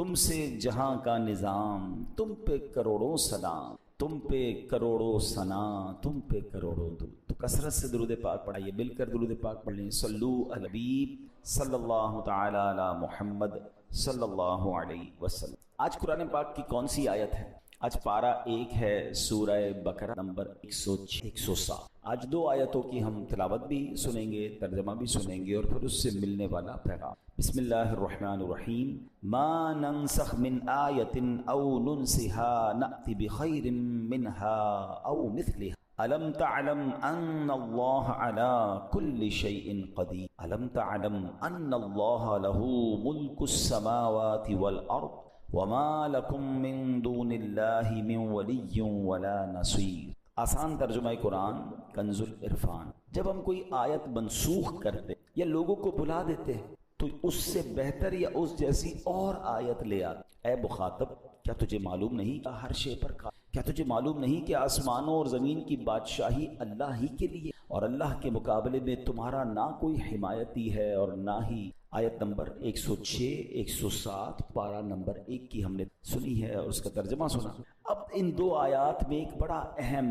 تم سے جہاں کا نظام، تم پہ کروڑوں سلام، تم پہ کروڑوں ثنا، تم پہ کروڑوں درود۔ تو کثرت سے درود پاک پڑھائیے، مل کر درود پاک پڑھ لیں۔ صلو علی الحبیب صلی اللہ تعالی علی محمد صلی اللہ علیہ وسلم۔ آج قرآن پاک کی کون سی آیت ہے؟ آج پارہ 1 ہے سورہ بقرہ نمبر 106 107۔ آج 2 آیتوں کی ہم تلاوت بھی سنیں گے، ترجمہ بھی سنیں گے اور پھر اس سے ملنے والا پیغام۔ بسم اللہ الرحمن الرحیم۔ ما ننسخ من آیت او ننسها نأت بخیر منها او مثلها الم تعلم ان اللہ علی کل شیء قدیر الم تعلم ان اللہ له ملک السماوات والارض وما لکم من دون اللہ من ولی ولا نصیر۔ آسان ترجمہ قرآن کنز العرفان۔ جب ہم کوئی آیت منسوخ کرتے یا لوگوں کو بلا دیتے تو اس سے بہتر یا اس جیسی اور آیت لے آتے۔ اے مخاطب، کیا تجھے معلوم نہیں کہ ہر شے پر کیا تجھے معلوم نہیں کہ آسمانوں اور زمین کی بادشاہی اللہ ہی کے لیے، اور اللہ کے مقابلے میں تمہارا نہ کوئی حمایتی ہے اور نہ ہی۔ آیت نمبر 106 107 پارہ نمبر 1 کی ہم نے سنی ہے اور اس کا ترجمہ سنا۔ اب ان 2 آیات میں ایک بڑا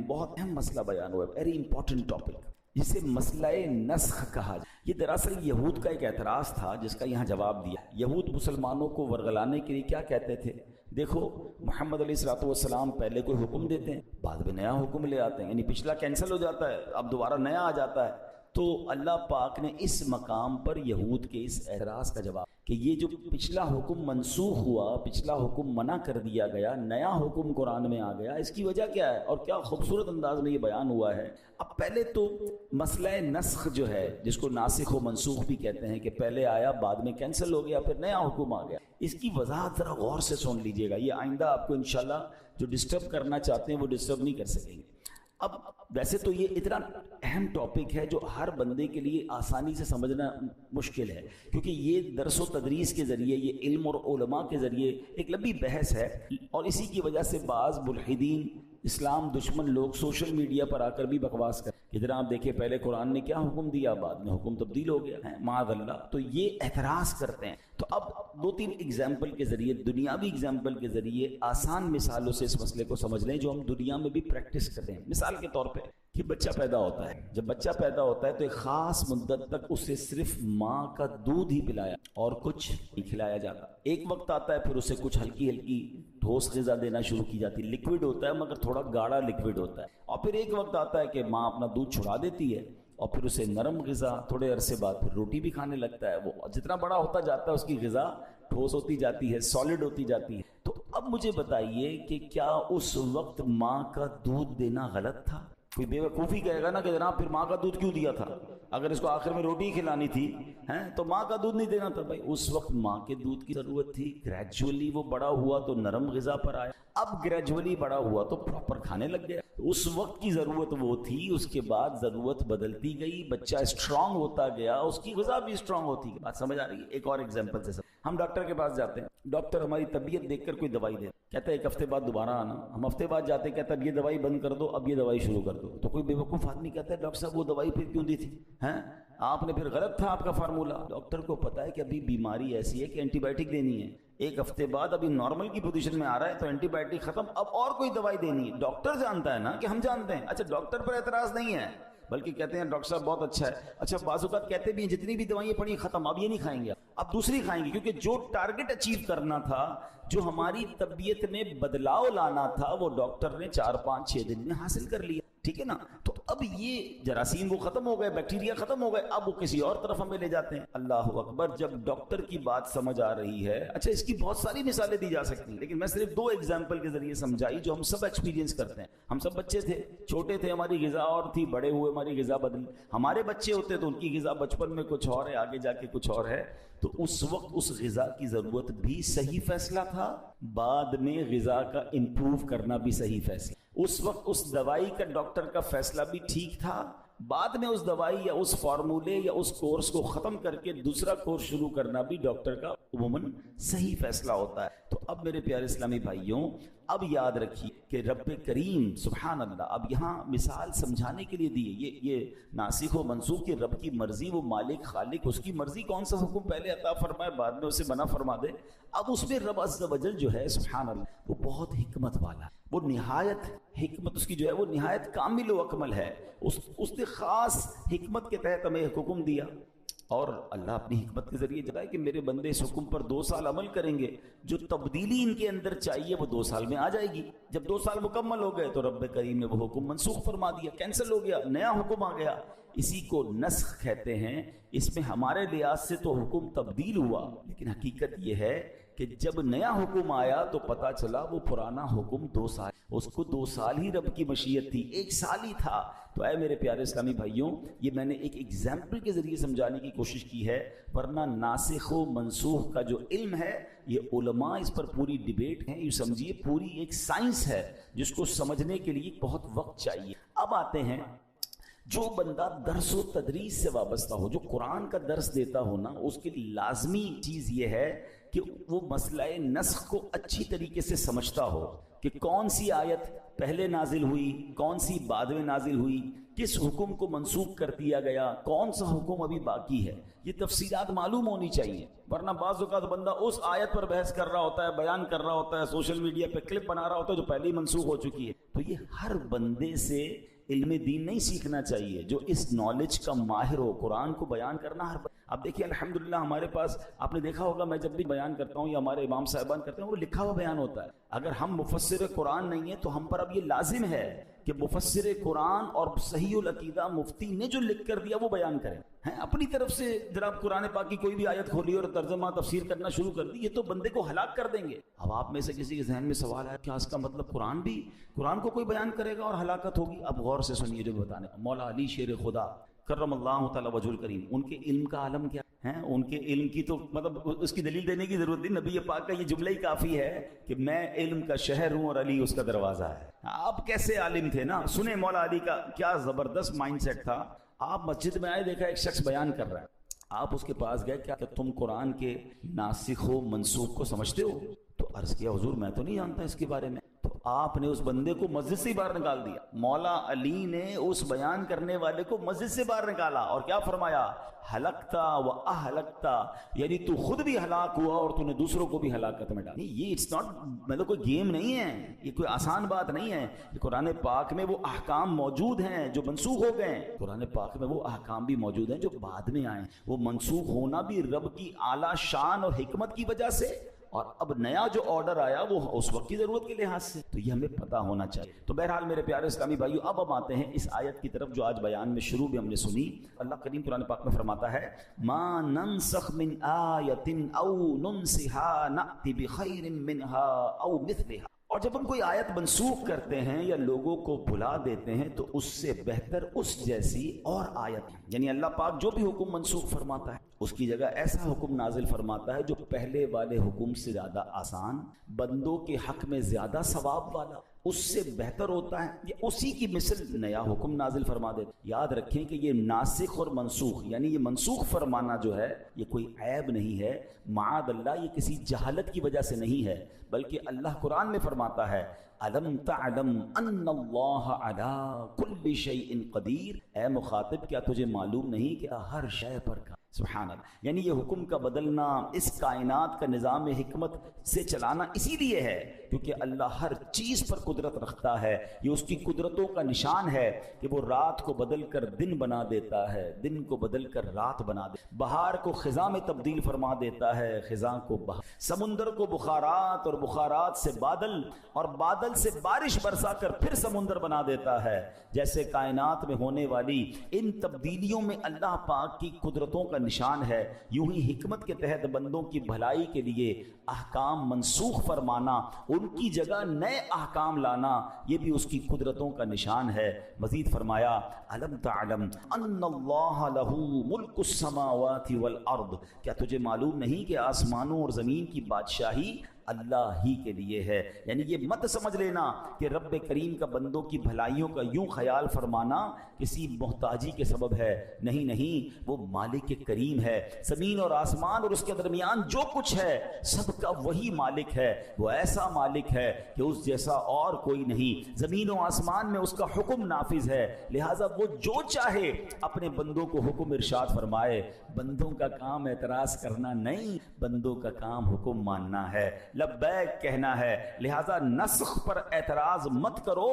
بہت اہم مسئلہ بیان ہوا ہے، ویری امپورٹنٹ ٹاپک، جسے مسئلہ نسخ کہا جائے۔ یہ دراصل یہود کا ایک اعتراض تھا جس کا یہاں جواب دیا۔ یہود مسلمانوں کو ورغلانے کے لیے کیا کہتے تھے؟ دیکھو، محمد علیہ الصلوۃ والسلام پہلے کوئی حکم دیتے ہیں، بعد میں نیا حکم لے آتے ہیں، یعنی پچھلا کینسل ہو جاتا ہے، اب دوبارہ نیا آ جاتا ہے۔ تو اللہ پاک نے اس مقام پر یہود کے اس اعتراض کا جواب کہ یہ جو پچھلا حکم منسوخ ہوا، پچھلا حکم منع کر دیا گیا، نیا حکم قرآن میں آ گیا، اس کی وجہ کیا ہے اور کیا خوبصورت انداز میں یہ بیان ہوا ہے۔ اب پہلے تو مسئلہ نسخ جو ہے، جس کو ناسخ و منسوخ بھی کہتے ہیں، کہ پہلے آیا بعد میں کینسل ہو گیا پھر نیا حکم آ گیا، اس کی وضاحت ذرا غور سے سن لیجئے گا، یہ آئندہ آپ کو انشاءاللہ جو ڈسٹرب کرنا چاہتے ہیں وہ ڈسٹرب نہیں کر سکیں گے۔ اب ویسے تو یہ اتنا اہم ٹاپک ہے جو ہر بندے کے لیے آسانی سے سمجھنا مشکل ہے، کیونکہ یہ درس و تدریس کے ذریعے، یہ علم اور علماء کے ذریعے ایک لمبی بحث ہے، اور اسی کی وجہ سے بعض ملحدین، اسلام دشمن لوگ سوشل میڈیا پر آ کر بھی بکواس کر کہ جناب دیکھیں پہلے قرآن نے کیا حکم دیا، بعد میں حکم تبدیل ہو گیا ہے، معاذ اللہ۔ تو یہ اعتراض کرتے ہیں۔ تو اب 2-3 اگزامپل کے ذریعے، دنیاوی اگزامپل کے ذریعے، آسان مثالوں سے اس مسئلے کو سمجھ لیں جو ہم دنیا میں بھی پریکٹس کرتے ہیں۔ مثال کے طور پہ کہ بچہ پیدا ہوتا ہے، جب بچہ پیدا ہوتا ہے تو ایک خاص مدت تک اسے صرف ماں کا دودھ ہی پلایا اور کچھ نہیں کھلایا جاتا۔ ایک وقت آتا ہے پھر اسے کچھ ہلکی ہلکی ٹھوس غذا دینا شروع کی جاتی، لکوڈ ہوتا ہے مگر تھوڑا گاڑھا لکوڈ ہوتا ہے، اور پھر ایک وقت آتا ہے کہ ماں اپنا دودھ چھڑا دیتی ہے اور پھر اسے نرم غذا، تھوڑے عرصے بعد پھر روٹی بھی کھانے لگتا ہے۔ وہ جتنا بڑا ہوتا جاتا ہے اس کی غذا ٹھوس ہوتی جاتی ہے، سالڈ ہوتی جاتی ہے۔ تو اب مجھے بتائیے کہ کیا اس وقت ماں کا دودھ دینا غلط تھا؟ کوئی بے وقوفی کہے گا نا کہ جناب پھر ماں کا دودھ کیوں دیا تھا، اگر اس کو آخر میں روٹی کھلانی تھی تو ماں کا دودھ نہیں دینا تھا۔ بھائی اس وقت ماں کے دودھ کی ضرورت تھی، گریجولی وہ بڑا ہوا تو نرم غذا پر آیا، اب گریجولی بڑا ہوا تو پراپر کھانے لگ گیا۔ اس وقت کی ضرورت وہ تھی، اس کے بعد ضرورت بدلتی گئی، بچہ اسٹرانگ ہوتا گیا، اس کی غذا بھی اسٹرانگ ہوتی گئی۔ بات سمجھ آ رہی ہے؟ ایک اور ایگزامپل سے ہم ڈاکٹر کے پاس جاتے ہیں، ڈاکٹر ہماری طبیعت دیکھ کر کوئی دوائی دے، کہتا ہے 1 ہفتے بعد دوبارہ آنا۔ ہم ہفتے بعد جاتے ہیں، کہتا ہے اب یہ دوائی بند کر دو، اب یہ دوائی شروع کر دو۔ تو کوئی بے وقوف آدمی کہتا ہے ڈاکٹر صاحب وہ دوائی پھر کیوں دی تھی، آپ نے پھر غلط تھا آپ کا فارمولہ۔ ڈاکٹر کو پتا ہے کہ ابھی بیماری ایسی ہے کہ اینٹی بائیوٹک دینی ہے، 1 ہفتے بعد ابھی نارمل کی پوزیشن میں آ رہا ہے تو اینٹی بائیوٹک ختم، اب اور کوئی دوائی دینی ہے۔ ڈاکٹر جانتا ہے نا کہ ہم جانتے ہیں۔ اچھا، ڈاکٹر پر اعتراض نہیں ہے، بلکہ کہتے ہیں ڈاکٹر صاحب بہت اچھا ہے۔ اچھا، بعض اوقات کہتے بھی ہیں جتنی بھی دوائیں پڑی ختم، اب یہ نہیں کھائیں گے، اب دوسری کھائیں گے، کیونکہ جو ٹارگٹ اچیو کرنا تھا، جو ہماری طبیعت میں بدلاؤ لانا تھا، وہ ڈاکٹر نے 4-5-6 دن میں حاصل کر لیا، ٹھیک ہے نا۔ تو اب یہ جراثیم وہ ختم ہو گئے، بیکٹیریا ختم ہو گئے، اب وہ کسی اور طرف ہمیں لے جاتے ہیں۔ اللہ اکبر، جب ڈاکٹر کی بات سمجھ آ رہی ہے۔ اچھا، اس کی بہت ساری مثالیں دی جا سکتی ہیں، لیکن میں صرف 2 ایگزامپل کے ذریعے سمجھائی جو ہم سب ایکسپیرینس کرتے ہیں۔ ہم سب بچے تھے، چھوٹے تھے، ہماری غذا اور تھی، بڑے ہوئے ہماری غذا بدلی، ہمارے بچے ہوتے تو ان کی غذا بچپن میں کچھ اور ہے، آگے جا کے کچھ اور ہے۔ تو اس وقت اس غذا کی ضرورت بھی صحیح فیصلہ تھا، بعد میں غذا کا امپروو کرنا بھی صحیح فیصلہ۔ اس وقت اس دوائی کا ڈاکٹر کا فیصلہ بھی ٹھیک تھا، بعد میں اس دوائی یا اس فارمولے یا اس کورس کو ختم کر کے دوسرا کورس شروع کرنا بھی ڈاکٹر کا عموماً صحیح فیصلہ ہوتا ہے۔ تو اب میرے پیارے اسلامی بھائیوں، اب یاد رکھیے کہ رب کریم سبحان اللہ اب یہاں مثال سمجھانے کے لیے دی ہے. یہ ناسخ و منسوخ کی رب کی مرضی، وہ مالک خالق، اس کی مرضی کون سا حکم پہلے عطا فرمائے بعد میں اسے منع فرما دے. اب اس میں رب عز و جل جو ہے سبحان اللہ وہ بہت حکمت والا، وہ نہایت حکمت اس کی جو ہے وہ نہایت کامل و اکمل ہے. اس نے خاص حکمت کے تحت ہمیں حکم دیا، اور اللہ اپنی حکمت کے ذریعے جتائے کہ میرے بندے اس حکم پر 2 سال عمل کریں گے، جو تبدیلی ان کے اندر چاہیے وہ 2 سال میں آ جائے گی. جب 2 سال مکمل ہو گئے تو رب کریم نے وہ حکم منسوخ فرما دیا، کینسل ہو گیا، نیا حکم آ گیا. اسی کو نسخ کہتے ہیں. اس میں ہمارے لحاظ سے تو حکم تبدیل ہوا، لیکن حقیقت یہ ہے کہ جب نیا حکم آیا تو پتا چلا وہ پرانا حکم 2 سال، اس کو 2 سال ہی رب کی مشیت تھی، 1 سال ہی تھا. تو اے میرے پیارے اسلامی بھائیوں، یہ میں نے ایک ایگزامپل کے ذریعے سمجھانے کی کوشش کی ہے، ورنہ ناسخ و منسوخ کا جو علم ہے یہ علماء اس پر پوری ڈیبیٹ ہے. یہ سمجھیے پوری ایک سائنس ہے جس کو سمجھنے کے لیے بہت وقت چاہیے. اب آتے ہیں جو بندہ درس و تدریس سے وابستہ ہو، جو قرآن کا درس دیتا ہو نا، اس کے لیے لازمی چیز یہ ہے کہ وہ مسئلہ نسخ کو اچھی طریقے سے سمجھتا ہو کہ کون سی آیت پہلے نازل ہوئی، کون سی بعد میں نازل ہوئی، کس حکم کو منسوخ کر دیا گیا، کون سا حکم ابھی باقی ہے. یہ تفصیلات معلوم ہونی چاہیے، ورنہ بعض اوقات بندہ اس آیت پر بحث کر رہا ہوتا ہے، بیان کر رہا ہوتا ہے، سوشل میڈیا پہ کلپ بنا رہا ہوتا ہے جو پہلے ہی منسوخ ہو چکی ہے. تو یہ ہر بندے سے علم دین نہیں سیکھنا چاہیے جو اس نالج کا ماہر ہو. قرآن کو بیان کرنا ہر اب دیکھیے الحمدللہ ہمارے پاس آپ نے دیکھا ہوگا، میں جب بھی بیان کرتا ہوں یا ہمارے امام صاحبان کرتے ہیں وہ لکھا ہوا بیان ہوتا ہے. اگر ہم مفسر قرآن نہیں ہیں تو ہم پر اب یہ لازم ہے کہ مفسر قرآن اور صحیح العقیدہ مفتی نے جو لکھ کر دیا وہ بیان کریں. اپنی طرف سے جناب قرآن پاک کی کوئی بھی آیت کھولی اور ترجمہ تفسیر کرنا شروع کر دی، یہ تو بندے کو ہلاک کر دیں گے. اب آپ میں سے کسی کے ذہن میں سوال ہے کیا اس کا مطلب قرآن کو کوئی بیان کرے گا اور ہلاکت ہوگی؟ اب غور سے سنیے جو بتانے. مولا علی شیر خدا کرم اللہ تعالی وجہ الکریم، ان کے علم کا عالم کیا ہے؟ ان کے علم کی تو مطلب اس کی دلیل دینے کی ضرورت نہیں، نبی پاک کا یہ جملہ ہی کافی ہے کہ میں علم کا شہر ہوں اور علی اس کا دروازہ ہے. آپ کیسے عالم تھے نا، سنیں مولا علی کا کیا زبردست مائنڈ سیٹ تھا. آپ مسجد میں آئے، دیکھا ایک شخص بیان کر رہا ہے، آپ اس کے پاس گئے، کیا تم قرآن کے ناسخ و منسوخ کو سمجھتے ہو؟ تو عرض کیا حضور میں تو نہیں جانتا اس کے بارے میں. تو آپ نے اس بندے کو مسجد سے باہر نکال دیا. مولا علی نے اس بیان کرنے والے کو مسجد سے باہر نکالا اور کیا فرمایا؟ ہلکتا و اہلکتا، یعنی تو خود بھی ہلاک ہوا اور تو نے دوسروں کو بھی ہلاکت میں ڈالا. یہ اٹس ناٹ مطلب کوئی گیم نہیں ہے، یہ کوئی آسان بات نہیں ہے. قرآن پاک میں وہ احکام موجود ہیں جو منسوخ ہو گئے ہیں، قرآن پاک میں وہ احکام بھی موجود ہیں جو بعد میں آئے. وہ منسوخ ہونا بھی رب کی اعلیٰ شان اور حکمت کی وجہ سے، اور اب نیا جو آرڈر آیا وہ اس وقت کی ضرورت کے لحاظ سے. تو یہ ہمیں پتہ ہونا چاہیے. تو بہرحال میرے پیارے اسلامی بھائیو، اب ہم آتے ہیں اس آیت کی طرف جو آج بیان میں شروع بھی ہم نے سنی. اللہ کریم قرآن پاک میں فرماتا ہے ما ننسخ من آیت او ننسها نأتی بخیر منها او مثلها. اور جب ہم کوئی آیت منسوخ کرتے ہیں یا لوگوں کو بھلا دیتے ہیں تو اس سے بہتر اس جیسی اور آیت، یعنی اللہ پاک جو بھی حکم منسوخ فرماتا ہے اس کی جگہ ایسا حکم نازل فرماتا ہے جو پہلے والے حکم سے زیادہ آسان، بندوں کے حق میں زیادہ ثواب والا، اس سے بہتر ہوتا ہے. یہ اسی کی مثل نیا حکم نازل فرما دیتا. یاد رکھیں کہ یہ ناسخ اور منسوخ، یعنی یہ منسوخ فرمانا جو ہے یہ کوئی عیب نہیں ہے، معاذ اللہ، یہ کسی جہالت کی وجہ سے نہیں ہے، بلکہ اللہ قرآن میں فرماتا ہے الم تعلم ان اللہ علی کل شیء قدیر. اے مخاطب کیا تجھے معلوم نہیں کہ ہر شے پر سبحان اللہ، یعنی یہ حکم کا بدلنا، اس کائنات کا نظام حکمت سے چلانا اسی لیے ہے کیونکہ اللہ ہر چیز پر قدرت رکھتا ہے. یہ اس کی قدرتوں کا نشان ہے کہ وہ رات کو بدل کر دن بنا دیتا ہے، دن کو بدل کر رات بنا دیتا ہے، بہار کو خزاں میں تبدیل فرما دیتا ہے، خزاں کو بہار، سمندر کو بخارات اور بخارات سے بادل اور بادل سے بارش برسا کر پھر سمندر بنا دیتا ہے. جیسے کائنات میں ہونے والی ان تبدیلیوں میں اللہ پاک کی قدرتوں کا نشان ہے، یوں ہی حکمت کے تحت بندوں کی بھلائی کے لیے احکام منسوخ فرمانا، ان کی جگہ نئے احکام لانا، یہ بھی اس کی قدرتوں کا نشان ہے. مزید فرمایا الم تعلم ان اللہ لہ ملک السماوات والارض. کیا تجھے معلوم نہیں کہ آسمانوں اور زمین کی بادشاہی اللہ ہی کے لیے ہے. یعنی یہ مت سمجھ لینا کہ رب کریم کا بندوں کی بھلائیوں کا یوں خیال فرمانا کسی محتاجی کے سبب ہے. نہیں نہیں، وہ مالک کریم ہے. زمین اور آسمان اور اس کے درمیان جو کچھ ہے سب کا وہی مالک ہے. وہ ایسا مالک ہے کہ اس جیسا اور کوئی نہیں. زمین و آسمان میں اس کا حکم نافذ ہے، لہٰذا وہ جو چاہے اپنے بندوں کو حکم ارشاد فرمائے. بندوں کا کام اعتراض کرنا نہیں، بندوں کا کام حکم ماننا ہے، لبیک کہنا ہے. لہٰذا نسخ پر اعتراض مت کرو،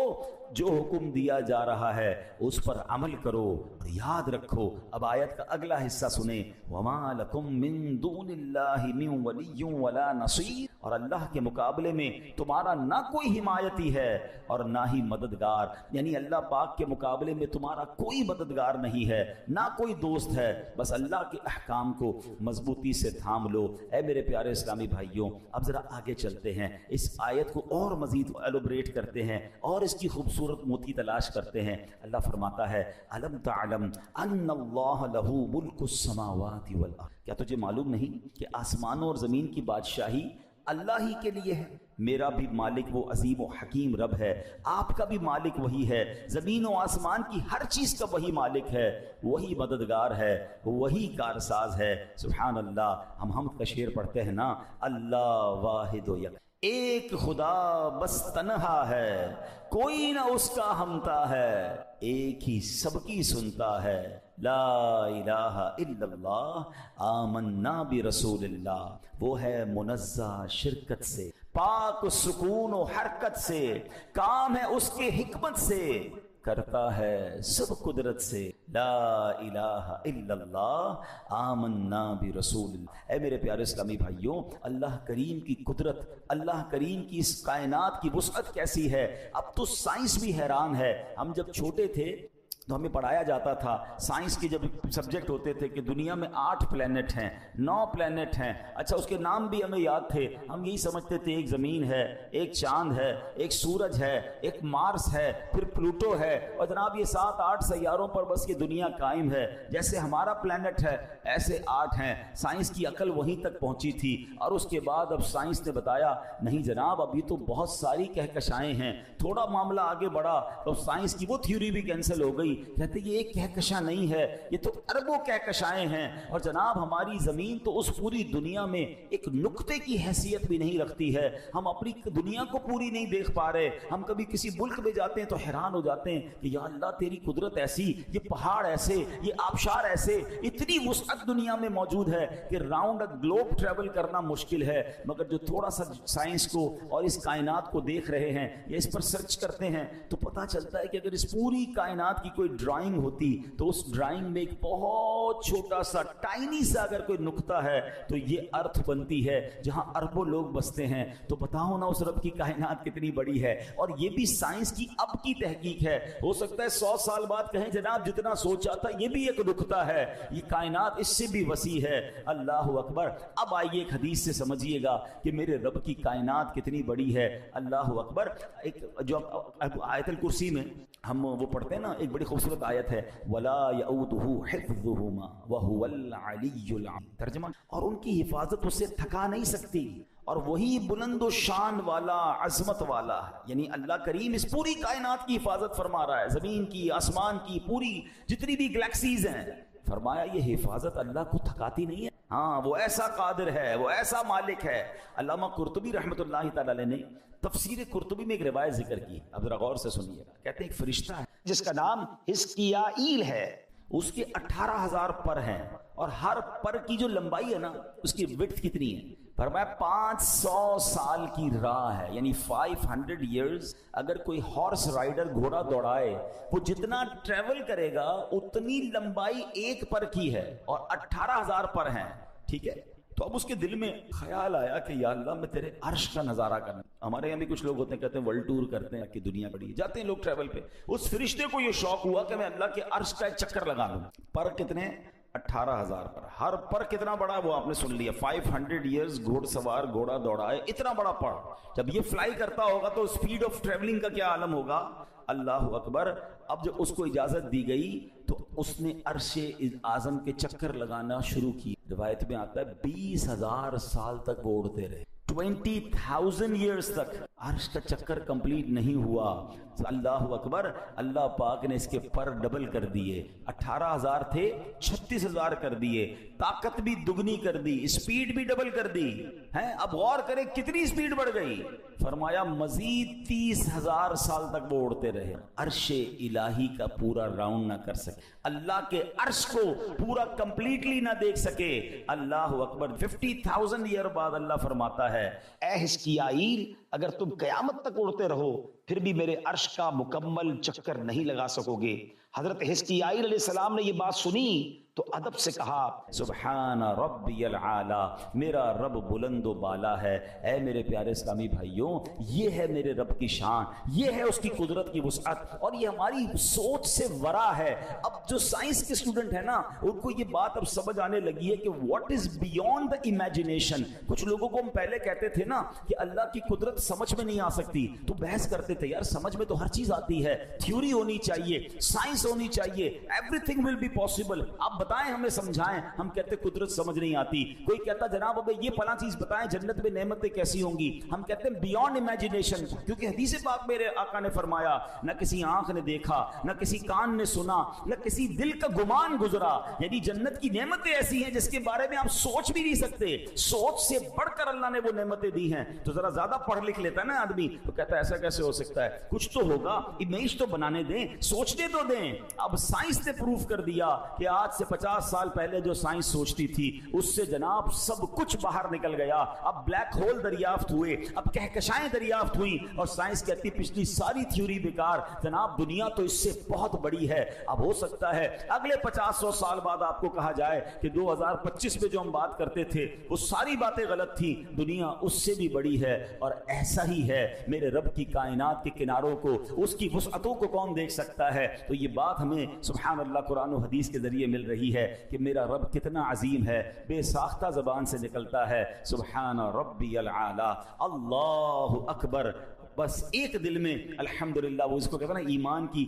جو حکم دیا جا رہا ہے اس پر عمل کرو. اور یاد رکھو، اب آیت کا اگلا حصہ سنیں، وَمَا لَكُم مِّن دُونِ اللَّهِ مِن وَلِيٌّ وَلَا نَصِيرٌ. اور اللہ کے مقابلے میں تمہارا نہ کوئی حمایتی ہے اور نہ ہی مددگار. یعنی اللہ پاک کے مقابلے میں تمہارا کوئی مددگار نہیں ہے، نہ کوئی دوست ہے. بس اللہ کے احکام کو مضبوطی سے تھام لو. اے میرے پیارے اسلامی بھائیوں، اب ذرا آگے چلتے ہیں، اس آیت کو اور مزید ایلوبریٹ کرتے ہیں اور اس کی خوبصورت موتی تلاش کرتے ہیں. اللہ فرماتا ہے، الم تعلم ان اللہ لہ ملک السماوات والارض. کیا تجھے معلوم نہیں کہ آسمانوں اور زمین کی بادشاہی اللہ ہی کے لیے ہے؟ میرا بھی مالک وہ عظیم و حکیم رب ہے، آپ کا بھی مالک وہی ہے. زمین و آسمان کی ہر چیز کا وہی مالک ہے، وہی مددگار ہے، وہی کارساز ہے. سبحان اللہ. ہم حمد کا شعر پڑھتے ہیں نا، اللہ واحد و یک، ایک خدا بس تنہا ہے، کوئی نہ اس کا ہمتا ہے، ایک ہی سب کی سنتا ہے. لا الہ الا اللہ آمنا برسول اللہ. وہ ہے منزہ شرکت سے، پاک سکون و حرکت سے، کام ہے اس کے حکمت سے، کرتا ہے سب قدرت سے. لا الہ الا اللہ آمنا برسول اللہ. اے میرے پیارے اسلامی بھائیوں، اللہ کریم کی قدرت، اللہ کریم کی اس کائنات کی وسعت کیسی ہے. اب تو سائنس بھی حیران ہے. ہم جب چھوٹے تھے تو ہمیں پڑھایا جاتا تھا، سائنس کے جب سبجیکٹ ہوتے تھے کہ دنیا میں 8 پلینٹ ہیں، 9 پلینٹ ہیں. اچھا، اس کے نام بھی ہمیں یاد تھے. ہم یہی سمجھتے تھے ایک زمین ہے، ایک چاند ہے، ایک سورج ہے، ایک مارس ہے، پھر پلوٹو ہے، اور جناب یہ 7-8 سیاروں پر بس یہ دنیا قائم ہے. جیسے ہمارا پلینٹ ہے ایسے 8 ہیں. سائنس کی عقل وہیں تک پہنچی تھی، اور اس کے بعد اب سائنس نے بتایا نہیں جناب، ابھی تو بہت ساری کہکشائیں ہیں. تھوڑا معاملہ آگے بڑھا تو سائنس کی وہ تھیوری بھی کینسل ہو گئی. کہتے یہ ایک کہکشاں نہیں ہے، یہ تو اربوں کہکشائیں ہیں. اور جناب ہماری زمین تو اس پوری دنیا میں ایک نقطے کی حیثیت بھی نہیں رکھتی ہے. ہم اپنی دنیا کو پوری نہیں دیکھ پا رہے. ہم کبھی کسی ملک میں جاتے ہیں تو حیران ہو جاتے ہیں کہ یا اللہ تیری قدرت ایسی، یہ پہاڑ ایسے، یہ آبشار ایسے، اتنی وسعت دنیا میں موجود ہے کہ راؤنڈ گلوب ٹریول کرنا مشکل ہے. مگر جو تھوڑا سا سائنس کو اور اس کائنات کو دیکھ رہے ہیں یا اس پر سرچ کرتے ہیں تو پتہ چلتا ہے کہ اگر اس پوری کائنات کی کوئی ڈرائنگ ہوتی تو اس ڈرائنگ میں ایک بہت چھوٹا سا ٹائنی سا اگر کوئی نقطہ ہے تو یہ ارتھ بنتی ہے جہاں اربوں لوگ بستے ہیں. تو بتاؤ نا اس رب کی کائنات کتنی بڑی ہے. اور یہ بھی سائنس کی اب کی تحقیق ہے. ہو سکتا ہے 100 سال بعد کہیں جناب جتنا سوچا تھا یہ بھی ایک نقطہ ہے، یہ کائنات اس سے بھی وسیع ہے. اللہ اکبر. اب آئیے ایک حدیث سے سمجھیے گا کہ میرے رب کی کائنات کتنی بڑی ہے. اللہ اکبر. ایک جو آیت الکرسی میں ہم وہ پڑھتے ہیں نا، ایک بڑی خوبصورت آیت ہے، وَلَا يَؤُودُهُ حِفْظُهُمَا وَهُوَ الْعَلِيُّ الْعَظِيمُ. ترجمہ، اور ان کی حفاظت اسے تھکا نہیں سکتی، اور وہی بلند و شان والا، عظمت والا ہے. یعنی اللہ کریم اس پوری کائنات کی حفاظت فرما رہا ہے، زمین کی، آسمان کی، پوری جتنی بھی گلیکسیز ہیں. فرمایا یہ حفاظت اللہ کو تھکاتی نہیں ہے. ہاں، وہ ایسا قادر ہے، وہ ایسا مالک ہے. علامہ قرطبی رحمۃ اللہ تعالی علیہ نے تفسیر قرطبی میں ایک روایت ذکر کی. اب ذرا غور سے سنیے گا. کہتے ہیں ایک فرشتہ ہے جس کا نام حزقیائیل ہے. اس کے 18,000 پر ہیں، اور ہر پر کی جو لمبائی ہے نا اس کی وڈتھ کتنی ہے؟ فرمایا 500 سال کی راہ ہے. یعنی 500 ایئرز. اگر کوئی ہارس رائڈر گھوڑا دوڑائے وہ جتنا ٹریول کرے گا اتنی لمبائی ایک پر کی ہے، اور 18,000 پر ہیں. ٹھیک ہے. تو اب اس کے دل میں خیال آیا کہ یا اللہ میں تیرے عرش کا نظارہ کرنا. ہمارے یہاں بھی کچھ لوگ ہوتے ہیں کہتے ہیں ورلڈ ٹور کرتے ہیں کہ دنیا بڑی ہے، جاتے ہیں لوگ ٹریول پہ. اس فرشتے کو یہ شوق ہوا کہ میں اللہ کے عرش کا ایک چکر لگا لوں. پر کتنے؟ 18,000 پر. ہر پر کتنا بڑا وہ آپ نے سن لیا. 500 ایئرز گھوڑ سوار گھوڑا دوڑائے، اتنا بڑا پر. جب یہ فلائی کرتا ہوگا تو اسپیڈ آف ٹریولنگ کا کیا عالم ہوگا. اللہ اکبر. اب جب اس کو اجازت دی گئی تو اس نے عرش اعظم کے چکر لگانا شروع کی. روایت میں آتا ہے 20,000 سال تک وہ اڑتے رہے. 20,000 ایئرز تک عرش کا چکر کمپلیٹ نہیں ہوا. اللہ اکبر. اللہ پاک نے اس کے پر ڈبل کر دیے. 18,000 تھے 36,000 کر دیے. طاقت بھی دگنی کر دی, اسپیڈ بھی ڈبل کر دی ہیں. اب غور کریں کتنی اسپیڈ بڑھ گئی. فرمایا مزید 30,000 سال تک وہ اڑتے رہے. عرش الہی کا پورا راؤنڈ نہ کر سکے, اللہ کے عرش کو پورا کمپلیٹلی نہ دیکھ سکے. اللہ اکبر. 50,000 ایئر بعد اللہ فرماتا ہے اے حزقیائیل اگر تم قیامت تک اڑتے رہو پھر بھی میرے عرش کا مکمل چکر نہیں لگا سکو گے. حضرت حزقیائیل علیہ السلام نے یہ بات سنی تو ادب سے کہا سبحان ربی العالی, میرا رب بلند و بالا ہے. اے میرے پیارے اسلامی بھائیوں, یہ ہے میرے رب کی شان, یہ ہے اس کی قدرت کی وسعت, اور یہ ہماری سوچ سے ورا ہے. اب جو سائنس کے اسٹوڈنٹ ہیں نا ان کو یہ بات اب سمجھ آنے لگی ہے کہ what is beyond the imagination. کچھ لوگوں کو ہم پہلے کہتے تھے نا کہ اللہ کی قدرت سمجھ میں نہیں آ سکتی, تو بحث کرتے تھے یار سمجھ میں تو ہر چیز آتی ہے, تھیوری ہونی چاہیے, سائنس ہونی چاہیے, everything will be possible. آپ بتائیں ہمیں سمجھائیں. ہم کہتے قدرت سمجھ نہیں آتی. کوئی کہتا جناب ابے یہ فلاں چیز بتائیں جنت میں نعمتیں کیسی ہوں گی. ہم کہتے ہیں بیونڈ امیجنیشن, کیونکہ حدیث پاک میرے آقا نے فرمایا نہ کسی آنکھ نے دیکھا, نہ کسی کان نے سنا, نہ کسی دل کا گمان گزرا. یعنی جنت کی نعمتیں ایسی ہیں جس کے بارے میں آپ سوچ بھی نہیں سکتے. سوچ سے بڑھ کر اللہ نے وہ نعمتیں دی ہیں. تو ذرا زیادہ پڑھ لکھ لیتا ہے نا آدمی تو کہتا ہے ایسا کیسے ہو سکتا ہے, کچھ تو ہوگا, امیج تو بنانے دیں, سوچنے تو دیں. اب سائنس نے پروف کر دیا کہ آج سے 50 سال پہلے جو سائنس سوچتی تھی اس سے جناب سب کچھ باہر نکل گیا. اب بلیک ہول دریافت ہوئے, اب کہکشائیں دریافت ہوئی, اور سائنس کہتی پچھلی ساری تھیوری بیکار. جناب دنیا تو اس سے بہت بڑی ہے. اب ہو سکتا ہے اگلے 50-100 سال بعد آپ کو کہا جائے کہ 2025 میں جو ہم بات کرتے تھے وہ ساری باتیں غلط تھیں, دنیا اس سے بھی بڑی ہے. اور ایسا ہی ہے میرے رب کی کائنات کے کناروں کو, اس کی وسعتوں کو کون دیکھ سکتا ہے. تو یہ بات ہمیں سبحان اللہ قرآن و حدیث کے ذریعے مل رہی ہے کہ میرا رب کتنا عظیم ہے. بے ساختہ زبان سے نکلتا ہے سبحان ربی العالی, اللہ اکبر. بس ایک دل میں الحمدللہ, وہ اس کو کہتے ہیں نا ایمان کی,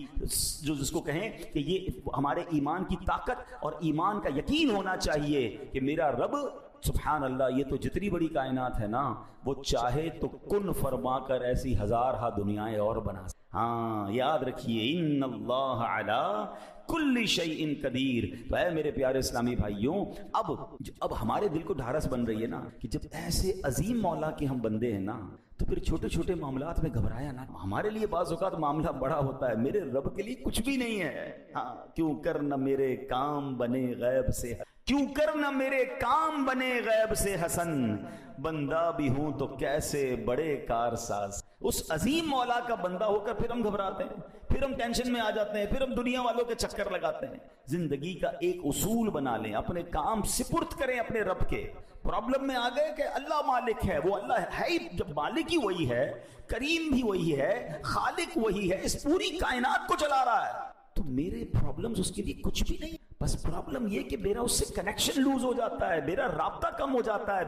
جو جس کو کہیں کہ یہ ہمارے ایمان کی طاقت اور ایمان کا یقین ہونا چاہیے کہ میرا رب سبحان اللہ یہ تو جتنی بڑی کائنات ہے نا وہ چاہے تو کن فرما کر ایسی ہزارہ دنیایں اور بنا. ہاں یاد رکھیے ان اللہ علی کل شیء قدیر. تو اے میرے پیارے اسلامی بھائیوں, اب ہمارے دل کو ڈھارس بن رہی ہے نا کہ جب ایسے عظیم مولا کے ہم بندے ہیں نا تو پھر چھوٹے چھوٹے معاملات میں گھبرایا نہ. ہمارے لیے بعض اوقات معاملہ بڑا ہوتا ہے, میرے رب کے لیے کچھ بھی نہیں ہے. ہاں کیوں کر نہ میرے کام بنے غیب سے, کیوں کر نہ میرے کام بنے غیب سے حسن, بندہ بھی ہوں تو کیسے بڑے کارساز. اس عظیم مولا کا بندہ ہو کر پھر ہم گھبراتے ہیں, پھر ہم ٹینشن میں آ جاتے ہیں, پھر ہم دنیا والوں کے چکر لگاتے ہیں. زندگی کا ایک اصول بنا لیں, اپنے کام سپرد کریں اپنے رب کے. پرابلم میں آ گئے کہ اللہ مالک ہے, وہ اللہ ہے ہی, جب مالک ہی وہی ہے, کریم بھی وہی ہے, خالق وہی ہے, اس پوری کائنات کو چلا رہا ہے, تو میرے پرابلمز اس کے لیے کچھ بھی نہیں. بس پرابلم یہ کہ میرا اس سے کنیکشن لوز ہو جاتا ہے, میرا رابطہ کم ہو جاتا ہے,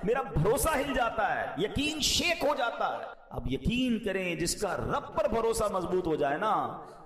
میرا بھروسہ ہل جاتا ہے, یقین شیک ہو جاتا ہے. اب یقین کریں جس کا رب پر بھروسہ مضبوط ہو جائے نا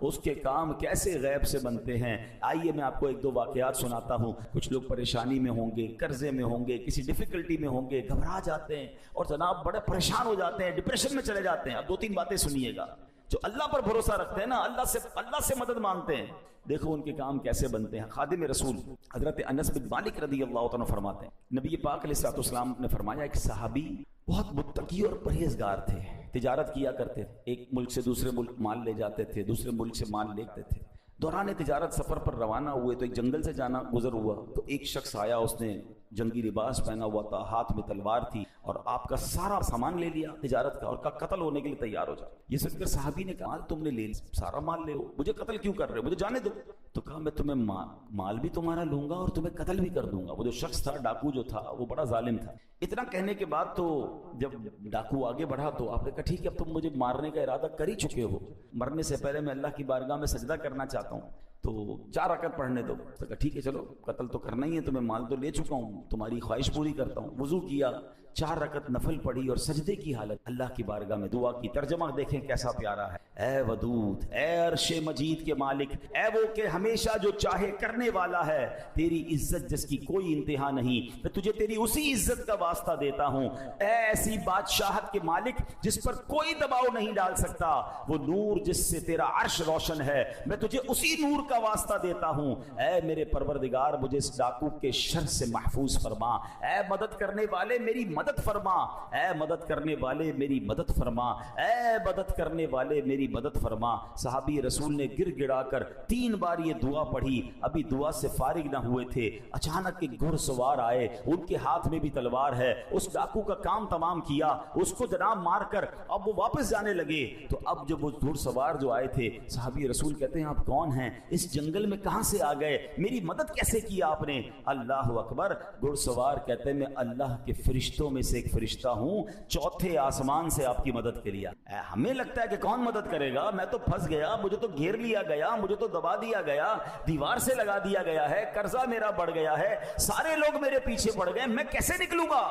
اس کے کام کیسے غیب سے بنتے ہیں. آئیے میں آپ کو 1-2 واقعات سناتا ہوں. کچھ لوگ پریشانی میں ہوں گے, قرضے میں ہوں گے, کسی ڈیفیکلٹی میں ہوں گے, گھبرا جاتے ہیں اور جناب بڑے پریشان ہو جاتے ہیں, ڈپریشن میں چلے جاتے ہیں. اب 2-3 باتیں سنیے گا. جو اللہ پر بھروسہ رکھتے ہیں نا, اللہ سے مدد مانگتے ہیں, دیکھو ان کے کام کیسے بنتے ہیں. خادم رسول حضرت انس بن مالک رضی اللہ عنہ فرماتے ہیں نبی پاک علیہ الصلوۃ والسلام نے فرمایا ایک صحابی بہت متقی اور پرہیزگار تھے, تجارت کیا کرتے تھے, ایک ملک سے دوسرے ملک مال لے جاتے تھے, دوسرے ملک سے مال لیتے تھے. دوران تجارت سفر پر روانہ ہوئے تو ایک جنگل سے جانا گزر ہوا, تو ایک شخص آیا, اس نے جنگی لباس پہنا ہوا تھا, ہاتھ میں تلوار تھی, اور آپ کا سارا سامان لے لیا تجارت کا, اور کا قتل ہونے کے لیے تیار ہو جائے. یہ سن کر صحابی نے کہا تم نے لے سارا مال لے ہو, مجھے قتل کیوں کر رہے ہو, مجھے جانے دو. تو کہا میں تمہیں مال بھی تمہارا لوں گا اور تمہیں قتل بھی کر دوں گا. وہ جو شخص تھا, ڈاکو جو تھا, وہ بڑا ظالم تھا. اتنا کہنے کے بعد تو جب ڈاکو آگے بڑھا تو آپ نے کہا ٹھیک ہے اب تم مجھے مارنے کا ارادہ کر ہی چکے ہو, مرنے سے پہلے میں اللہ کی بارگاہ میں سجدہ کرنا چاہتا ہوں. تو 4 رکعت پڑھنے دو. تو کہا ٹھیک ہے چلو قتل تو کرنا ہی ہے، تمہیں مال تو لے چکا ہوں، تمہاری خواہش پوری کرتا ہوں. وضو کیا، 4 رکعت نفل پڑھی اور سجدے کی حالت اللہ کی بارگاہ میں دعا کی. ترجمہ دیکھیں کیسا پیارا ہے. اے ودود، اے عرش مجید کے مالک، اے وہ کہ ہمیشہ جو چاہے کرنے والا ہے، تیری عزت جس کی کوئی انتہا نہیں، میں تجھے تیری اسی عزت کا واسطہ دیتا ہوں. اے ایسی بادشاہت کے مالک جس پر کوئی دباؤ نہیں ڈال سکتا، وہ نور جس سے تیرا عرش روشن ہے، میں تجھے اسی نور کا واسطہ دیتا ہوں. اے میرے پروردگار، مجھے اس ڈاکو کے شر سے محفوظ فرما. اے مدد کرنے والے میری مدد فرما، اے مدد کرنے والے میری مدد فرما، اے مدد کرنے والے میری مدد فرما. صحابی رسول نے گر گڑا کر 3 بار یہ دعا پڑھی. ابھی دعا سے فارغ نہ ہوئے تھے، اچانک ایک گھڑ سوار آئے، ان کے ہاتھ میں بھی تلوار ہے. اس ڈاکو کا کام تمام کیا، اس کو جناب مار کر اب وہ واپس جانے لگے. تو اب جب وہ گھڑ سوار جو آئے تھے، صحابی رسول کہتے ہیں آپ کون ہیں؟ اس جنگل میں کہاں سے آ گئے؟ میری مدد کیسے کی آپ نے؟ اللہ اکبر. گھڑ سوار کہتے ہیں میں اللہ کے فرشتوں میں سے ایک فرشتہ ہوں، 4تھے آسمان سے آپ کی مدد کے لیے. ہمیں لگتا ہے کہ کون مدد کرے گا، میں تو پھنس گیا، مجھے تو گھیر لیا گیا، مجھے تو دبا دیا گیا، دیوار سے لگا دیا گیا ہے، قرضہ میرا بڑھ گیا ہے، سارے لوگ میرے پیچھے پڑ گئے، میں کیسے نکلوں گا؟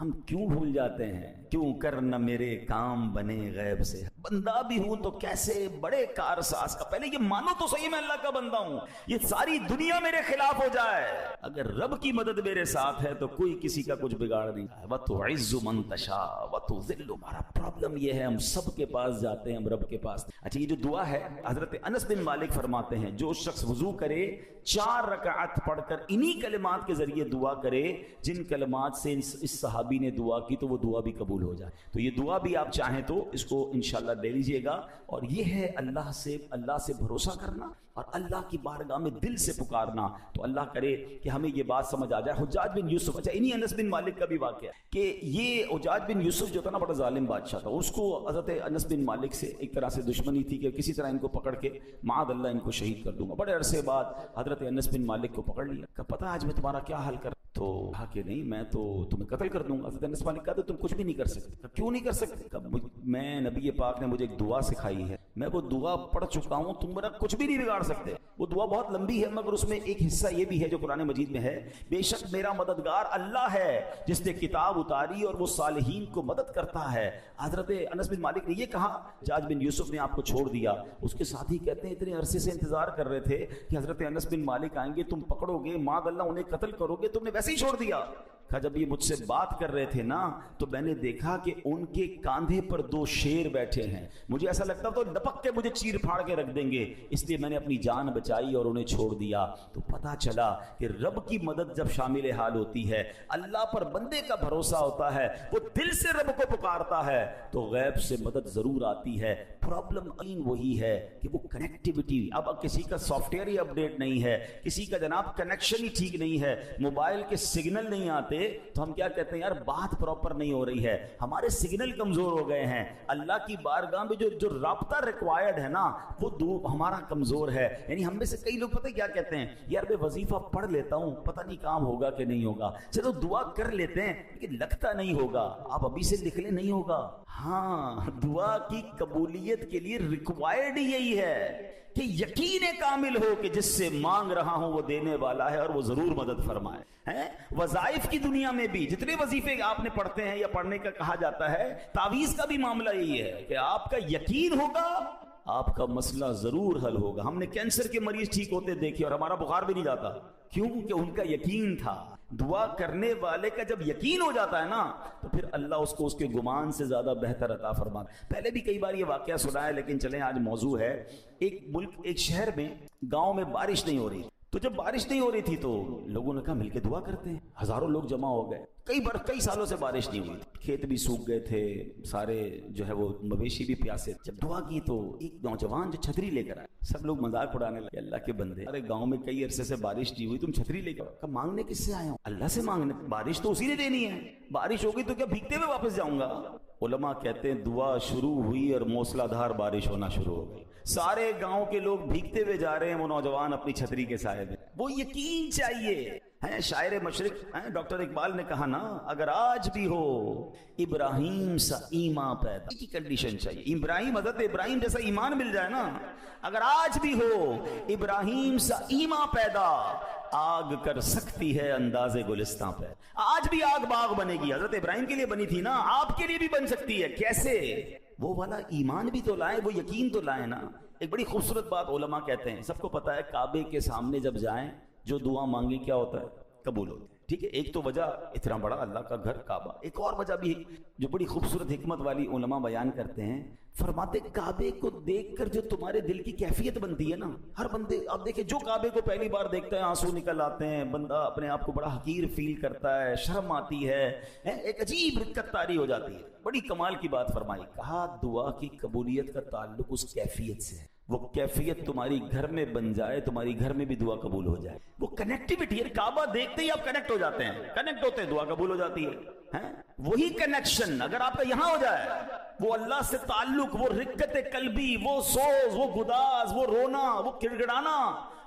ہم کیوں بھول جاتے ہیں؟ کیوں کر نہ میرے کام بنے غیب سے. بندہ بھی ہوں تو کیسے بڑے کارساز کا، پہلے یہ مانو تو صحیح میں اللہ کا بندہ ہوں، یہ ساری دنیا میرے خلاف ہو جائے، اگر رب کی مدد میرے ساتھ ہے تو کوئی کسی کا کچھ بگاڑ نہیں. وَتُعِزُّ مَن تَشَاءُ وَتُذِلُّ. ہمارا پرابلم یہ ہے ہم سب کے پاس جاتے ہیں، ہم رب کے پاس. اچھا یہ جو دعا ہے، حضرت انس بن مالک فرماتے ہیں جو شخص وضو کرے 4 رکعت پڑھ کر انہی کلمات کے ذریعے دعا کرے جن کلمات سے اس صحابی نے دعا کی، تو وہ دعا بھی قبول ہو جائے. تو یہ دعا بھی آپ چاہیں تو اس کو انشاءاللہ لے لیجئے گا. اور یہ ہے اللہ سے بھروسہ کرنا اور اللہ کی بارگاہ میں دل سے پکارنا. تو اللہ کرے کہ ہمیں یہ بات سمجھ آ جائے. حجاج بن یوسف، اچھا انہی انس بن مالک کا بھی واقعہ ہے کہ یہ حجاج بن یوسف جو تھا نا بڑا ظالم بادشاہ تھا، اس کو حضرت انس بن مالک سے ایک طرح سے دشمنی تھی کہ کسی طرح ان کو پکڑ کے معاذ اللہ ان کو شہید کر دوں گا. بڑے عرصے بعد حضرت انس بن مالک کو پکڑ لیا، کہ پتہ آج میں تمہارا کیا حل کر. تو کہا کہ نہیں میں تو تمہیں قتل کر دوں گا. حضرت انس مالک کہا تو تم کچھ بھی نہیں کر سکتے. کیوں نہیں کر سکتے؟ میں نبی پاک نے مجھے ایک دعا سکھائی ہے، میں وہ دعا پڑھ چکا ہوں، تم میرا کچھ بھی نہیں بگاڑ سکتے. وہ دعا بہت لمبی ہے مگر اس میں ایک حصہ یہ بھی ہے جو قرآن مجید میں ہے، بے شک میرا مددگار اللہ ہے جس نے کتاب اتاری اور وہ صالحین کو مدد کرتا ہے. حضرت انس بن مالک نے یہ کہا، حجاج بن یوسف نے آپ کو چھوڑ دیا. اس کے ساتھی کہتے ہیں اتنے عرصے سے انتظار کر رہے تھے کہ حضرت انس بن مالک آئیں گے، تم پکڑو گے، معاذ اللہ انہیں قتل کرو گے، تم نے ویسے ہی چھوڑ دیا. کہا جب یہ مجھ سے بات کر رہے تھے نا تو میں نے دیکھا کہ ان کے کاندھے پر 2 شیر بیٹھے ہیں، مجھے ایسا لگتا تو لپک کے مجھے چیر پھاڑ کے رکھ دیں گے، اس لیے میں نے اپنی جان بچائی اور انہیں چھوڑ دیا. تو پتہ چلا کہ رب کی مدد جب شامل حال ہوتی ہے، اللہ پر بندے کا بھروسہ ہوتا ہے، وہ دل سے رب کو پکارتا ہے تو غیب سے مدد ضرور آتی ہے. پرابلم وہی ہے کہ وہ کنیکٹیوٹی، اب کسی کا سافٹ ویئر ہی اپڈیٹ نہیں ہے، کسی کا جناب کنیکشن ہی ٹھیک نہیں ہے، موبائل کے سگنل نہیں آتے، تو ہم کیا کہتے ہیں یار بات پراپر نہیں ہو رہی ہے، ہمارے سگنل کمزور ہو گئے ہیں. اللہ کی بارگاہ میں جو رابطہ ریکوائرڈ ہے نا وہ ہمارا کمزور ہے. یعنی ہم میں سے کئی لوگ پتہ کیا کہتے ہیں، یار میں وظیفہ پڑھ لیتا ہوں، پتہ نہیں کام ہوگا کہ نہیں ہوگا، چلو دعا کر لیتے ہیں لیکن لگتا نہیں ہوگا. آپ ابھی سے لکھ لیں نہیں ہوگا. ہاں دعا کی قبولیت کے لیے ریکوائرڈ یہی ہے کہ یقین کامل ہو کہ جس سے مانگ رہا ہوں وہ دینے والا ہے اور وہ ضرور مدد فرمائے. وظائف کی دنیا میں بھی جتنے وظیفے آپ نے پڑھتے ہیں یا پڑھنے کا کہا جاتا ہے، تعویذ کا بھی معاملہ یہی ہے کہ آپ کا یقین ہوگا آپ کا مسئلہ ضرور حل ہوگا. ہم نے کینسر کے مریض ٹھیک ہوتے دیکھے اور ہمارا بخار بھی نہیں جاتا، کیوں کہ ان کا یقین تھا. دعا کرنے والے کا جب یقین ہو جاتا ہے نا تو پھر اللہ اس کو اس کے گمان سے زیادہ بہتر عطا فرماتا. پہلے بھی کئی بار یہ واقعہ سنا ہے لیکن چلیں آج موضوع ہے. ایک شہر میں گاؤں میں بارش نہیں ہو رہی، تو جب بارش نہیں ہو رہی تھی تو لوگوں نے کہا مل کے دعا کرتے ہیں. ہزاروں لوگ جمع ہو گئے. کئی سالوں سے بارش نہیں ہوئی، کھیت بھی سوکھ گئے تھے، سارے جو ہے وہ مویشی بھی پیاسے. جب دعا کی تو ایک نوجوان جو چھتری لے کر آئے، سب لوگ مذاق اڑانے لگے، اللہ کے بندے ارے گاؤں میں کئی عرصے سے بارش نہیں ہوئی، تم چھتری لے کر. کہا مانگنے کس سے آیا ہوں؟ اللہ سے مانگنے. بارش تو اسی نے دینی ہے، بارش ہوگی تو کیا بھیگتے ہوئے واپس جاؤں گا؟ علماء کہتے ہیں دعا شروع ہوئی اور موسلا دھار بارش ہونا شروع ہو گئی. سارے گاؤں کے لوگ بھیگتے ہوئے جا رہے ہیں، وہ نوجوان اپنی چھتری کے سائے میں. وہ یقین چاہیے ہیں شاعر مشرق ہیں ڈاکٹر اقبال نے کہا نا، اگر آج بھی ہو ابراہیم سا ایمان پیدا، کی کنڈیشن چاہیے، ابراہیم حضرت ابراہیم جیسا ایمان مل جائے نا، اگر آج بھی ہو ابراہیم سا ایمان پیدا، آگ کر سکتی ہے انداز گلستان پہ. آج بھی آگ باغ بنے گی، حضرت ابراہیم کے لیے بنی تھی نا، آپ کے لیے بھی بن سکتی ہے. کیسے؟ وہ والا ایمان بھی تو لائیں، وہ یقین تو لائیں نا. ایک بڑی خوبصورت بات علماء کہتے ہیں، سب کو پتا ہے کعبے کے سامنے جب جائیں جو دعا مانگی کیا ہوتا ہے؟ قبول ہوتا ہے. ٹھیک ہے، ایک تو وجہ اتنا بڑا اللہ کا گھر کعبہ، ایک اور وجہ بھی جو بڑی خوبصورت حکمت والی علماء بیان کرتے ہیں، فرماتے کعبے کو دیکھ کر جو تمہارے دل کی کیفیت بنتی ہے نا، ہر بندے اب دیکھیں جو کعبے کو پہلی بار دیکھتا ہے آنسو نکل آتے ہیں، بندہ اپنے آپ کو بڑا حقیر فیل کرتا ہے، شرم آتی ہے، ایک عجیب رکت طاری ہو جاتی ہے. بڑی کمال کی بات فرمائی، کہا دعا کی قبولیت کا تعلق اس کیفیت سے ہے. وہ کیفیت تمہاری گھر میں بن جائے، تمہاری گھر میں بھی دعا قبول ہو جائے. وہ کنیکٹیوٹی ہے، کعبہ دیکھتے ہی آپ کنیکٹ ہو جاتے ہیں، کنیکٹ ہوتے ہیں، دعا قبول ہو جاتی ہے. وہی کنیکشن اگر آپ کا یہاں ہو جائے، وہ اللہ سے تعلق، وہ رکت قلبی، وہ سوز، وہ گداز، وہ رونا، وہ گڑگڑانا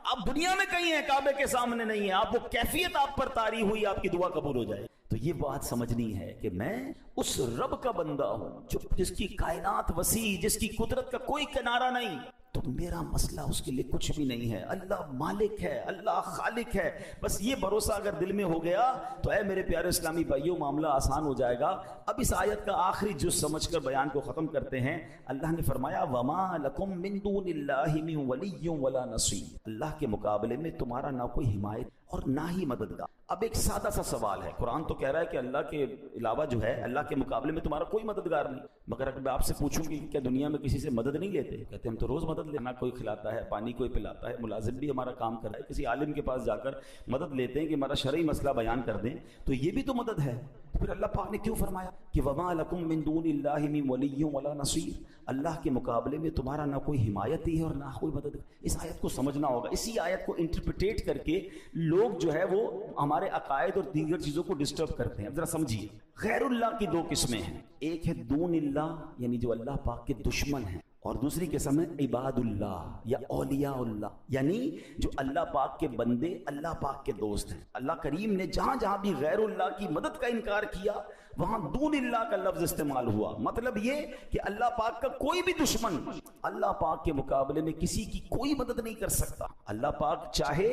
آپ دنیا میں کہیں ہیں، کعبے کے سامنے نہیں ہے. آپ وہ کیفیت آپ پر طاری ہوئی، آپ کی دعا قبول ہو جائے. تو یہ بات سمجھنی ہے کہ میں اس رب کا بندہ ہوں جس کی کائنات وسیع، جس کی قدرت کا کوئی کنارہ نہیں، تو میرا مسئلہ اس کے لیے کچھ بھی نہیں ہے. اللہ مالک ہے، اللہ خالق ہے. بس یہ بھروسہ اگر دل میں ہو گیا تو اے میرے پیارے اسلامی بھائیوں، معاملہ آسان ہو جائے گا. اب اس آیت کا آخری جز سمجھ کر بیان کو ختم کرتے ہیں. اللہ نے فرمایا وَمَا لَكُم مِّن دُونِ اللَّهِ مِن وَلِيٍّ وَلَا نَصِيرٍ، اللہ کے مقابلے میں تمہارا نہ کوئی حمایت اور نہ ہی مددگار. اب ایک سادہ سا سوال ہے، قرآن تو کہہ رہا ہے کہ اللہ کے علاوہ جو ہے، اللہ کے مقابلے میں تمہارا کوئی مددگار نہیں. مگر اگر میں آپ سے پوچھوں کہ کیا دنیا میں کسی سے مدد نہیں لیتے؟ کہتے ہم تو روز مدد لینا، کوئی کھلاتا ہے، پانی کوئی پلاتا ہے، ملازم بھی ہمارا کام کر رہا ہے، کسی عالم کے پاس جا کر مدد لیتے ہیں کہ ہمارا شرعی مسئلہ بیان کر دیں، تو یہ بھی تو مدد ہے. تو پھر اللہ پاک نے کیوں فرمایا کہ وَمَا لَكُم مِّن دُونِ اللَّهِ مِن وَلِيٍّ وَلَا نَصِيرٍ، اللہ کے مقابلے میں تمہارا نہ کوئی حمایت ہی ہے اور نہ کوئی مدد. اس آیت کو سمجھنا ہوگا. اسی آیت کو انٹرپریٹ کر کے لوگ جو ہے وہ ہمارے عقائد اور دیگر چیزوں کو ڈسٹرب کرتے ہیں. ذرا سمجھیے، غیر اللہ کی دو قسمیں ہیں. ایک ہے دون اللہ، یعنی جو اللہ پاک کے دشمن ہیں، اور دوسری قسم ہے عباد اللہ یا اولیاء اللہ، یعنی جو اللہ پاک کے بندے، اللہ پاک کے دوست ہیں. اللہ کریم نے جہاں جہاں بھی غیر اللہ کی مدد کا انکار کیا وہاں دون اللہ کا لفظ استعمال ہوا. مطلب یہ کہ اللہ پاک کا کوئی بھی دشمن اللہ پاک کے مقابلے میں کسی کی کوئی مدد نہیں کر سکتا. اللہ پاک چاہے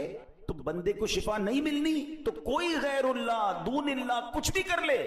تو بندے کو شفا نہیں ملنی تو کوئی غیر اللہ دون اللہ کچھ بھی کر لے،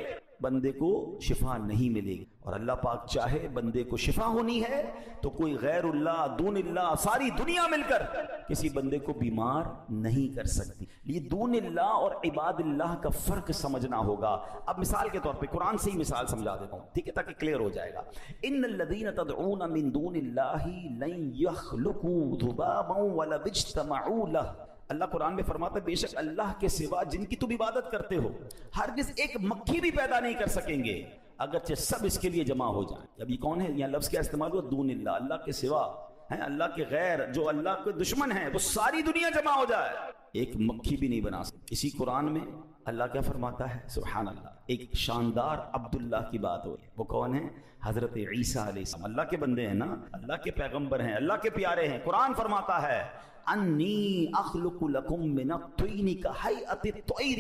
بندے کو شفا نہیں ملے گی. اور اللہ پاک چاہے بندے کو شفا ہونی ہے تو کوئی غیر اللہ دون اللہ ساری دنیا مل کر کسی بندے کو بیمار نہیں کر سکتی. یہ دون اللہ اور عباد اللہ کا فرق سمجھنا ہوگا. اب مثال کے طور پہ قرآن سے ہی مثال سمجھا دیتا ہوں، ٹھیک ہے، تاکہ کلیئر ہو جائے گا. ان الذین تدعون من دون اللہ لن یخلقوا ذبابا ولو اجتمعوا لہ. اللہ قرآن میں فرماتا ہے بے شک اللہ کے سوا جن کی تم عبادت کرتے ہو ہرگز ایک مکھی بھی پیدا نہیں کر سکیں گے اگرچہ سب اس کے لیے جمع ہو جائیں. اب یہ کون ہے؟ یہاں لفظ کیا استعمال ہوا؟ دون اللہ، اللہ کے سوا ہیں، اللہ کے غیر جو اللہ کے دشمن ہیں وہ ساری دنیا جمع ہو جائے ایک مکھی بھی نہیں بنا سکتی. اسی قرآن میں اللہ کیا فرماتا ہے؟ سبحان اللہ، ایک شاندار عبداللہ کی بات ہوئی. وہ کون ہے؟ حضرت عیسیٰ علیہ السلام. اللہ کے بندے ہیں نا، اللہ کے پیغمبر ہیں، اللہ کے پیارے ہیں. قرآن فرماتا ہے انی اخلق لکم من الطین کہیئۃ الطیر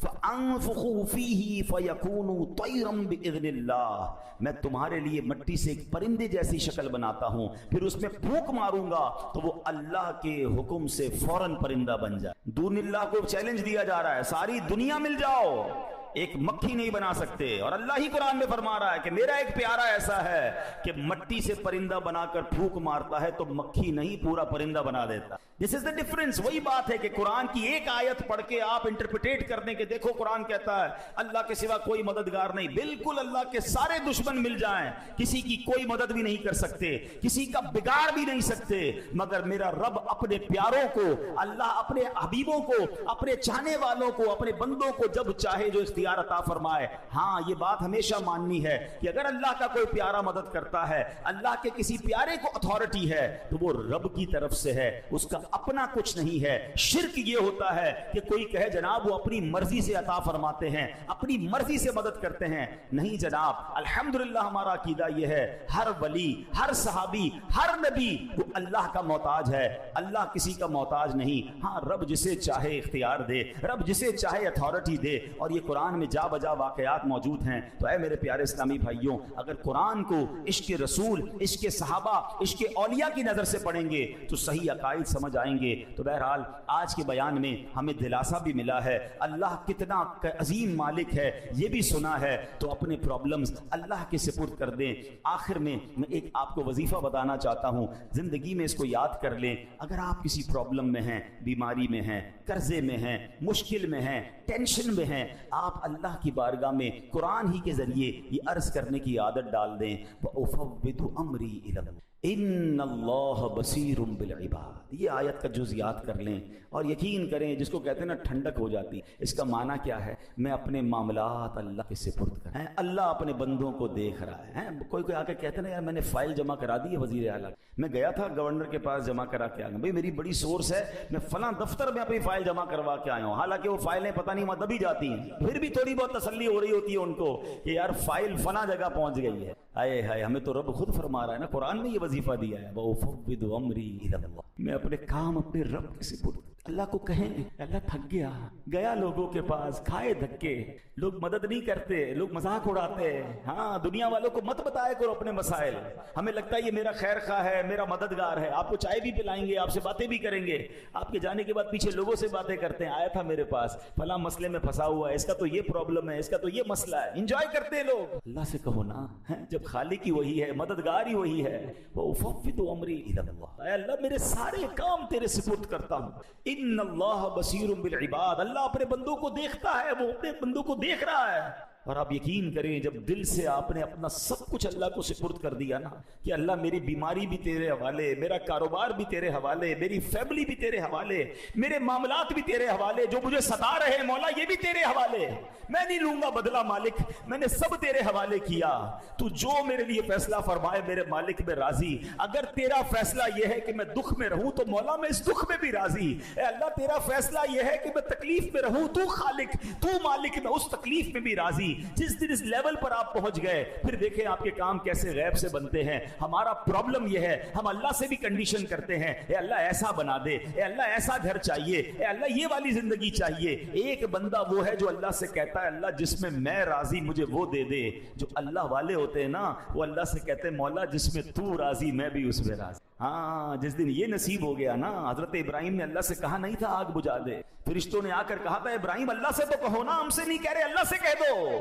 فانفخ فیہ فیکون طیرا باذن اللہ. میں تمہارے لیے مٹی سے ایک پرندے جیسی شکل بناتا ہوں، پھر اس میں پھونک ماروں گا تو وہ اللہ کے حکم سے فوراً پرندہ بن جائے. دون اللہ کو چیلنج دیا جا رہا ہے، ساری دنیا مل جاؤ، ایک مکھی نہیں بنا سکتے. اور اللہ ہی قرآن میں فرما رہا ہے کہ میرا ایک پیارا ایسا ہے کہ مٹی سے پرندہ بنا کر پھونک مارتا ہے تو مکھی نہیں پورا پرندہ بنا دیتا. دس از دا ڈفرنس. وہی بات ہے کہ قرآن کی ایک آیت پڑھ کے آپ انٹرپریٹ کرنے کے دیکھو قرآن کہتا ہے اللہ کے سوا کوئی مددگار نہیں. بالکل اللہ کے سارے دشمن مل جائیں کسی کی کوئی مدد بھی نہیں کر سکتے، کسی کا بگاڑ بھی نہیں سکتے، مگر میرا رب اپنے پیاروں کو، اللہ اپنے حبیبوں کو، اپنے چاہنے والوں کو، اپنے بندوں کو جب چاہے جو اختیار اختیار عطا فرمائے. ہاں یہ بات ہمیشہ ماننی ہے کہ اگر اللہ کا کوئی پیارا مدد کرتا ہے, اللہ کے کسی پیارے کو اتھارٹی ہے, تو وہ رب کی طرف سے ہے, اس کا اپنا کچھ نہیں ہے. شرک یہ ہوتا ہے کہ کوئی کہے جناب وہ اپنی مرضی سے عطا فرماتے ہیں, اپنی مرضی سے مدد کرتے ہیں. نہیں جناب, الحمدللہ ہمارا عقیدہ یہ ہے ہر ولی, ہر صحابی, ہر نبی وہ اللہ کا محتاج ہے, اللہ کسی کا محتاج نہیں. ہاں رب جسے چاہے اختیار دے, رب جسے چاہے اتھارٹی دے, اور یہ قرآن میں جا بجا واقعات موجود ہیں. تو اے میرے پیارے اسلامی بھائیوں, اگر قرآن کو عشق رسول, عشق صحابہ, عشق اولیاء کی نظر سے پڑھیں گے تو صحیح عقائد سمجھ آئیں گے. تو بہرحال آج کے بیان میں ہمیں دلاسا بھی ملا ہے, اللہ کتنا عظیم مالک ہے یہ بھی سنا ہے. تو اپنے پرابلمز اللہ کے سپرد کر دیں. آخر میں ایک آپ کو وظیفہ بتانا چاہتا ہوں, زندگی میں اس کو یاد کر لیں. اگر آپ کسی پرابلم میں ہیں, بیماری میں ہیں, قرضے میں ہیں, مشکل میں ہیں, ٹینشن میں ہیں, آپ اللہ کی بارگاہ میں قرآن ہی کے ذریعے یہ عرض کرنے کی عادت ڈال دیں, وَأُفَوِّضُ أَمْرِي إِلَى اللَّهِ ان اللہ بصیر بالعباد. یہ آیت کا جزیات کر لیں اور یقین کریں, جس کو کہتے ہیں نا ٹھنڈک ہو جاتی. اس کا معنی کیا ہے؟ میں اپنے معاملات اللہ کے سپرد کر, اللہ اپنے بندوں کو دیکھ رہا ہے. کوئی کوئی آ کے کہتے ہیں نا یار میں نے فائل جمع کرا دی ہے وزیر اعلیٰ, میں گیا تھا گورنر کے پاس جمع کرا کے آ گیا, بھائی میری بڑی سورس ہے, میں فلاں دفتر میں اپنی فائل جمع کروا کے آیا ہوں. حالانکہ وہ فائلیں پتہ نہیں وہاں دبی جاتی ہیں, پھر بھی تھوڑی بہت تسلی ہو رہی ہوتی ہے ان کو کہ یار فائل فلاں جگہ پہنچ گئی ہے. آئے ہائے, ہمیں تو رب خود فرما رہا ہے نا, قرآن میں یہ وظیفہ دیا ہے, وَأُفَوِّضُ أَمْرِي إِلَى اللَّهِ. میں اپنے کام اپنے رب کے سپرد. اللہ کو کہیں اللہ تھک گیا لوگوں کے پاس, کھائے دھکے, لوگ مدد نہیں کرتے, لوگ مذاق اڑاتے. ہاں دنیا والوں کو مت بتائے کرو اپنے مسائل. ہمیں لگتا ہے یہ میرا خیر خواہ ہے, میرا مددگار ہے, آپ کو چائے بھی پلائیں گے, آپ سے باتیں بھی کریں گے. آپ کے جانے کے بعد پیچھے لوگوں سے باتیں کرتے ہیں, آیا تھا میرے پاس فلاں مسئلے میں پھنسا ہوا ہے, اس کا تو یہ پرابلم ہے, اس کا تو یہ مسئلہ ہے. انجوائے کرتے ہیں لوگ. اللہ سے کہو نا, جب خالق ہی وہی ہے, مددگار ہی وہی ہے, وَأُفَوِّضُ أَمْرِي إِلَى اللَّهِ. اے اللہ میرے سارے کام تیرے سپرد کرتا ہوں. ان اللہ بصیر بالعباد. اللہ اپنے بندوں کو دیکھتا ہے, وہ اپنے بندوں کو دیکھ رہا ہے. اور آپ یقین کریں جب دل سے آپ نے اپنا سب کچھ اللہ کو سپرد کر دیا نا, کہ اللہ میری بیماری بھی تیرے حوالے, میرا کاروبار بھی تیرے حوالے, میری فیملی بھی تیرے حوالے, میرے معاملات بھی تیرے حوالے, جو مجھے ستا رہے مولا یہ بھی تیرے حوالے, میں نہیں لوں گا بدلہ مالک, میں نے سب تیرے حوالے کیا. تو جو میرے لیے فیصلہ فرمائے میرے مالک میں راضی. اگر تیرا فیصلہ یہ ہے کہ میں دکھ میں رہوں تو مولا میں اس دکھ میں بھی راضی. اے اللہ تیرا فیصلہ یہ ہے کہ میں تکلیف میں رہوں, تو خالق, تو مالک, میں اس تکلیف میں بھی راضی. جس دن اس لیول پر آپ پہنچ گئے, پھر دیکھیں آپ کے کام کیسے غیب سے بنتے ہیں. ہمارا پرابلم یہ ہے, ہم اللہ سے بھی کنڈیشن کرتے ہیں, اے اللہ ایسا بنا دے, اے اللہ ایسا گھر چاہیے, اے اللہ یہ والی زندگی چاہیے. ایک بندہ وہ ہے جو اللہ سے کہتا ہے اللہ جس میں میں راضی مجھے وہ دے دے. جو اللہ والے ہوتے ہیں نا, وہ اللہ سے کہتے ہیں مولا جس میں تو راضی میں بھی اس میں راضی. ہاں جس دن یہ نصیب ہو گیا نا, حضرت ابراہیم نے اللہ سے کہا نہیں تھا آگ بجھا دے, فرشتوں نے آ کر کہا تھا ابراہیم اللہ سے تو کہو نا, ہم سے نہیں کہہ رہے, اللہ سے کہہ دو.